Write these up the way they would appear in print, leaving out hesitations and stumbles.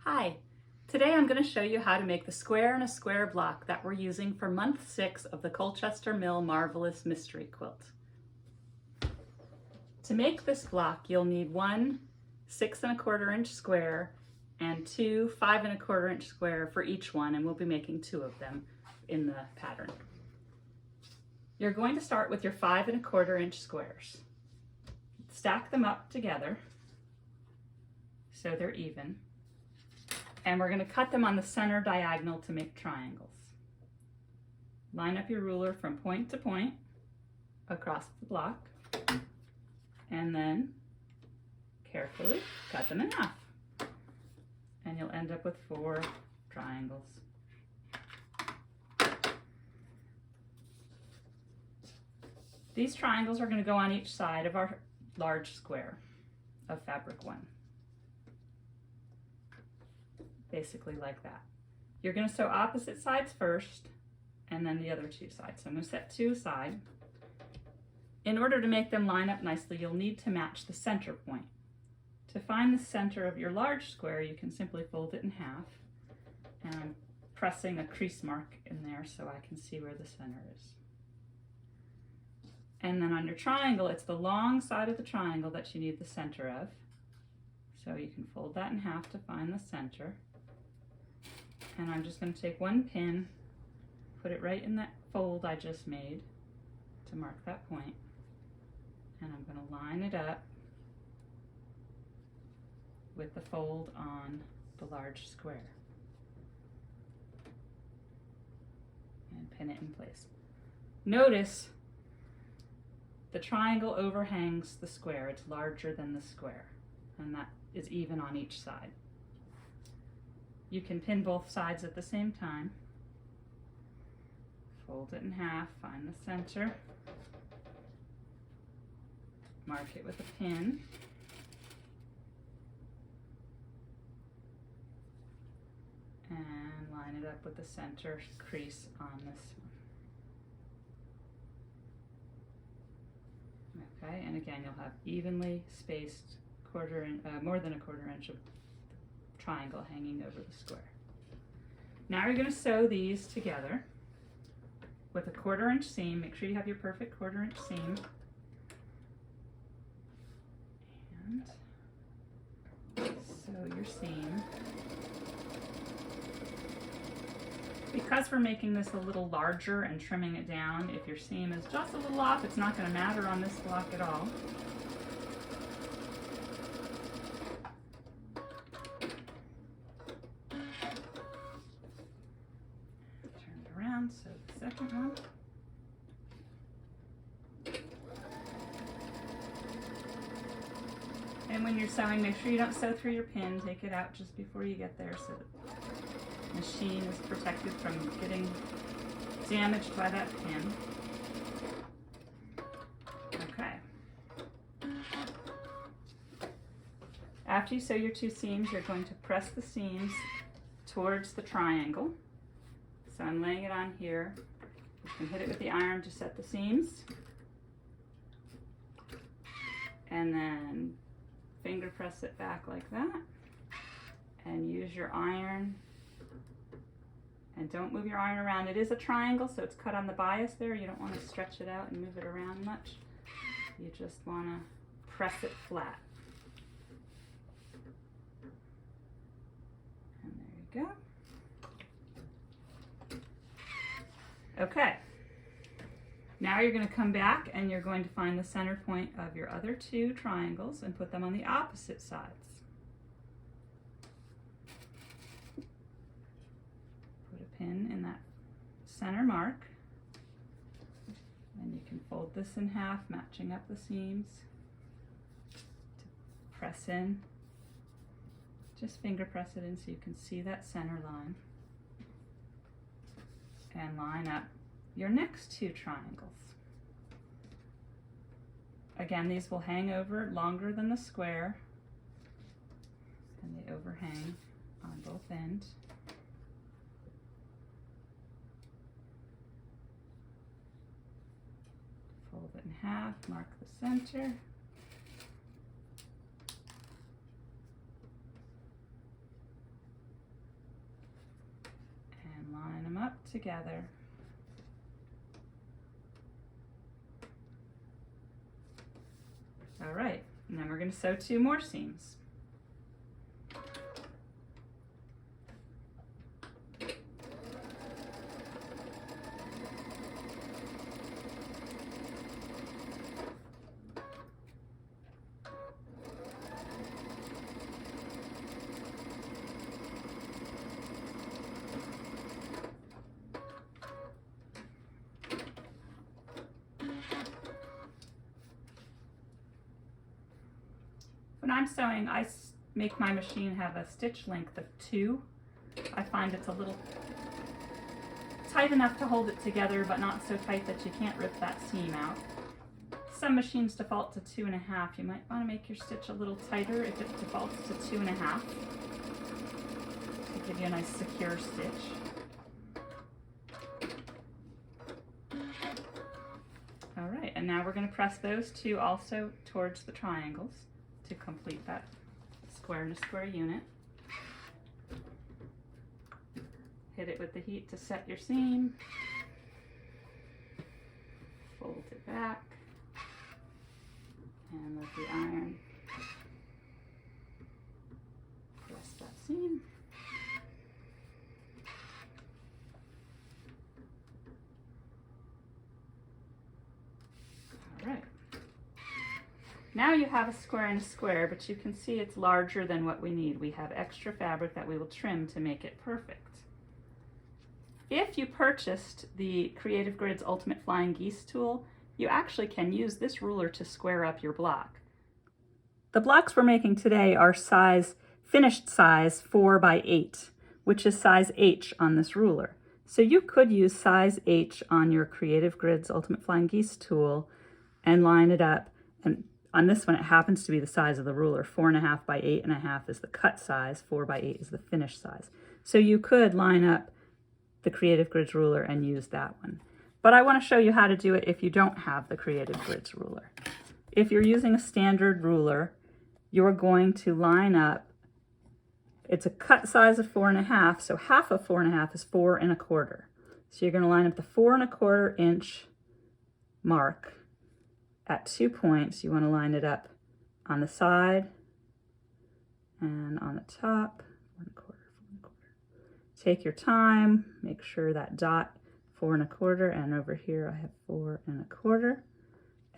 Hi, today I'm going to show you how to make the square and a square block that we're using for month 6 of the Colchester Mill Marvelous Mystery Quilt. To make this block, you'll need one 6 1/4 inch square and two 5 1/4 inch square for each one, and we'll be making 2 of them in the pattern. You're going to start with your 5 1/4 inch squares. Stack them up together so they're even. And we're going to cut them on the center diagonal to make triangles. Line up your ruler from point to point across the block, and then carefully cut them in half. And you'll end up with 4 triangles. These triangles are going to go on each side of our large square of fabric 1. Basically like that. You're going to sew opposite sides first and then the other 2 sides. So I'm going to set 2 aside. In order to make them line up nicely, you'll need to match the center point. To find the center of your large square, you can simply fold it in half, and I'm pressing a crease mark in there so I can see where the center is. And then on your triangle, it's the long side of the triangle that you need the center of. So you can fold that in half to find the center. And I'm just going to take one pin, put it right in that fold I just made to mark that point, and I'm going to line it up with the fold on the large square and pin it in place. Notice the triangle overhangs the square. It's larger than the square, and that is even on each side. You can pin both sides at the same time. Fold it in half, find the center, mark it with a pin, and line it up with the center crease on this one. Okay, and again you'll have evenly spaced more than a 1/4 inch of triangle hanging over the square. Now you're going to sew these together with a 1/4 inch seam. Make sure you have your perfect 1/4 inch seam. And sew your seam. Because we're making this a little larger and trimming it down, if your seam is just a little off, it's not going to matter on this block at all. So the second one. And when you're sewing, make sure you don't sew through your pin. Take it out just before you get there so that the machine is protected from getting damaged by that pin. Okay. After you sew your 2 seams, you're going to press the seams towards the triangle. So I'm laying it on here. You can hit it with the iron to set the seams. And then finger press it back like that. And use your iron. And don't move your iron around. It is a triangle, so it's cut on the bias there. You don't want to stretch it out and move it around much. You just want to press it flat. And there you go. Okay, now you're going to come back and you're going to find the center point of your other 2 triangles and put them on the opposite sides. Put a pin in that center mark, and you can fold this in half, matching up the seams to press in. Just finger press it in so you can see that center line. And line up your next 2 triangles. Again, these will hang over longer than the square, and they overhang on both ends. Fold it in half, mark the center, and line them up together. All right, and then we're going to sew 2 more seams. When I'm sewing, I make my machine have a stitch length of 2. I find it's a little tight enough to hold it together, but not so tight that you can't rip that seam out. Some machines default to 2.5. You might want to make your stitch a little tighter if it defaults to 2.5 to give you a nice secure stitch. All right, and now we're going to press those 2 also towards the triangles to complete that square and a square unit. Hit it with the heat to set your seam. Fold it back and let the iron press that seam. All right. Now you have a square and a square, but you can see it's larger than what we need. We have extra fabric that we will trim to make it perfect. If you purchased the Creative Grids Ultimate Flying Geese tool, you actually can use this ruler to square up your block. The blocks we're making today are finished size 4 by 8, which is size H on this ruler. So you could use size H on your Creative Grids Ultimate Flying Geese tool and line it up. And on this one, it happens to be the size of the ruler. 4.5 by 8.5 is the cut size, 4 by 8 is the finished size. So you could line up the Creative Grids ruler and use that one. But I want to show you how to do it if you don't have the Creative Grids ruler. If you're using a standard ruler, you're going to line up, it's a cut size of 4.5, so half of 4.5 is 4.25. So you're going to line up the 4.25 inch mark at 2 points. You want to line it up on the side and on the top. 1/4. Take your time, make sure that dot 4.25, and over here I have 4.25.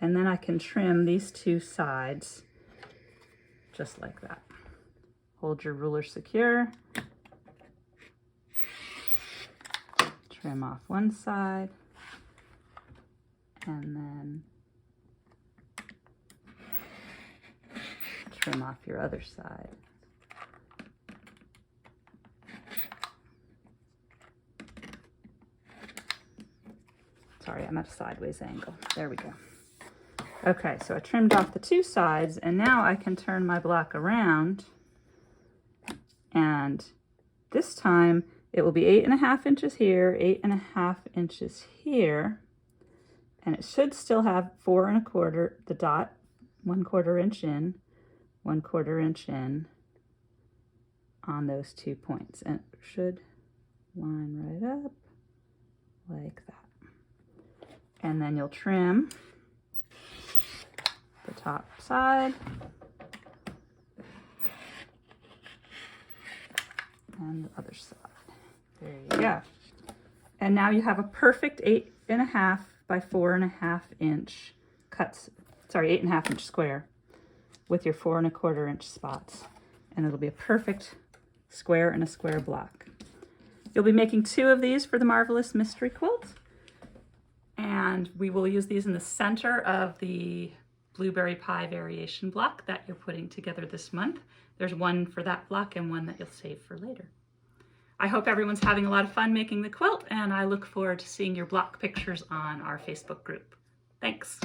And then I can trim these 2 sides just like that. Hold your ruler secure. Trim off one side, and then trim off your other side. Sorry, I'm at a sideways angle. There we go. Okay, so I trimmed off the 2 sides, and now I can turn my block around, and this time it will be 8.5 inches here, 8.5 inches here, and it should still have 4.25, the dot, 1/4 inch in, 1/4 inch in on those 2 points, and it should line right up like that. And then you'll trim the top side and the other side. There you go. And now you have a perfect 8.5 by 4.5 inch cuts, 8.5 inch square with your 4.25 inch spots. And it'll be a perfect square and a square block. You'll be making 2 of these for the Marvelous Mystery Quilt. And we will use these in the center of the blueberry pie variation block that you're putting together this month. There's one for that block and one that you'll save for later. I hope everyone's having a lot of fun making the quilt, and I look forward to seeing your block pictures on our Facebook group. Thanks.